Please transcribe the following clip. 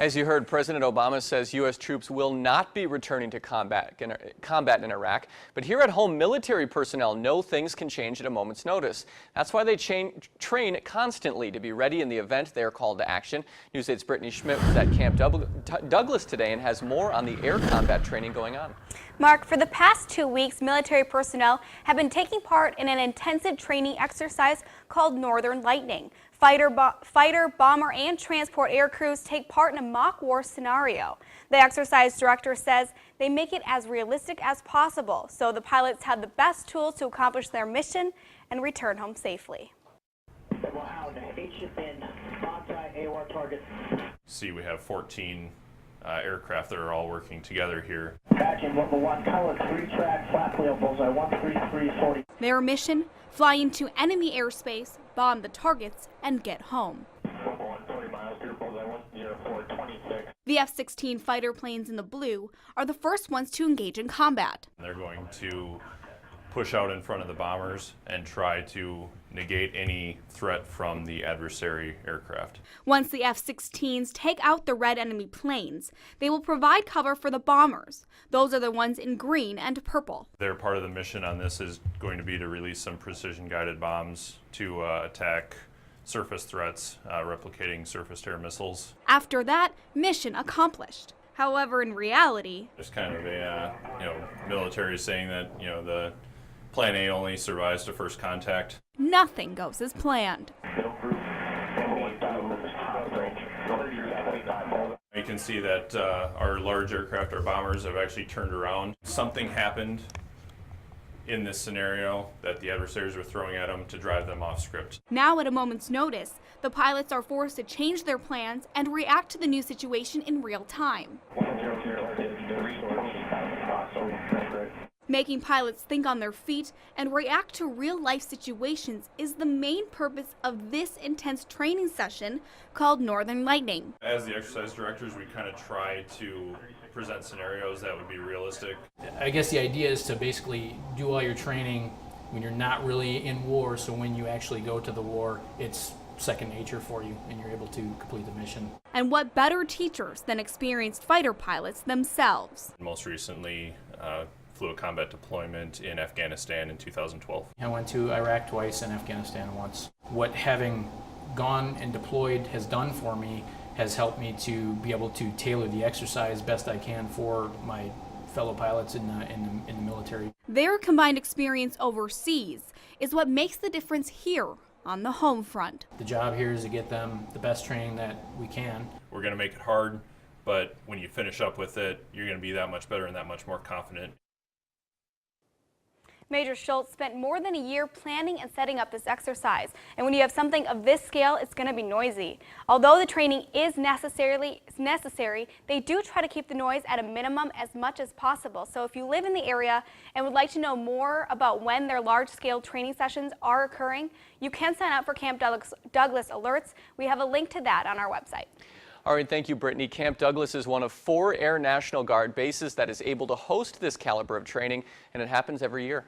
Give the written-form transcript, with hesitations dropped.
As you heard, President Obama says U.S. troops will not be returning to combat in Iraq. But here at home, military personnel know things can change at a moment's notice. That's why they train constantly to be ready in the event they are called to action. News 8's Brittany Schmidt was at Camp Douglas today and has more on the air combat training going on. Mark, for the past 2 weeks, military personnel have been taking part in an intensive training exercise called Northern Lightning. Fighter, bomber, and transport air crews take part in a mock war scenario. The exercise director says they make it as realistic as possible, so the pilots have the best tools to accomplish their mission and return home safely. See, we have 14 aircraft that are all working together here. Their mission? Fly into enemy airspace, bomb the targets, and get home. The F-16 fighter planes in the blue are the first ones to engage in combat. They're going to push out in front of the bombers and try to negate any threat from the adversary aircraft. Once the F-16s take out the red enemy planes, they will provide cover for the bombers. Those are the ones in green and purple. Their part of the mission on this is going to be to release some precision-guided bombs to attack surface threats, replicating surface-to-air missiles. After that, mission accomplished. However, in reality, there's kind of a military saying that the Plan A only survives to first contact. Nothing goes as planned. You can see that our large aircraft, our bombers, have actually turned around. Something happened in this scenario that the adversaries were throwing at them to drive them off script. Now, at a moment's notice, the pilots are forced to change their plans and react to the new situation in real time. Making pilots think on their feet and react to real-life situations is the main purpose of this intense training session called Northern Lightning. As the exercise directors, we kind of try to present scenarios that would be realistic. I guess the idea is to basically do all your training when you're not really in war, so when you actually go to the war, it's second nature for you and you're able to complete the mission. And what better teachers than experienced fighter pilots themselves? Most recently, flew a combat deployment in Afghanistan in 2012. I went to Iraq twice and Afghanistan once. What having gone and deployed has done for me has helped me to be able to tailor the exercise best I can for my fellow pilots in the military. Their combined experience overseas is what makes the difference here on the home front. The job here is to get them the best training that we can. We're going to make it hard, but when you finish up with it, you're going to be that much better and that much more confident. Major Schultz spent more than a year planning and setting up this exercise. And when you have something of this scale, it's going to be noisy. Although the training is necessary, they do try to keep the noise at a minimum as much as possible. So if you live in the area and would like to know more about when their large-scale training sessions are occurring, you can sign up for Camp Douglas alerts. We have a link to that on our website. All right, thank you, Brittany. Camp Douglas is one of 4 Air National Guard bases that is able to host this caliber of training, and it happens every year.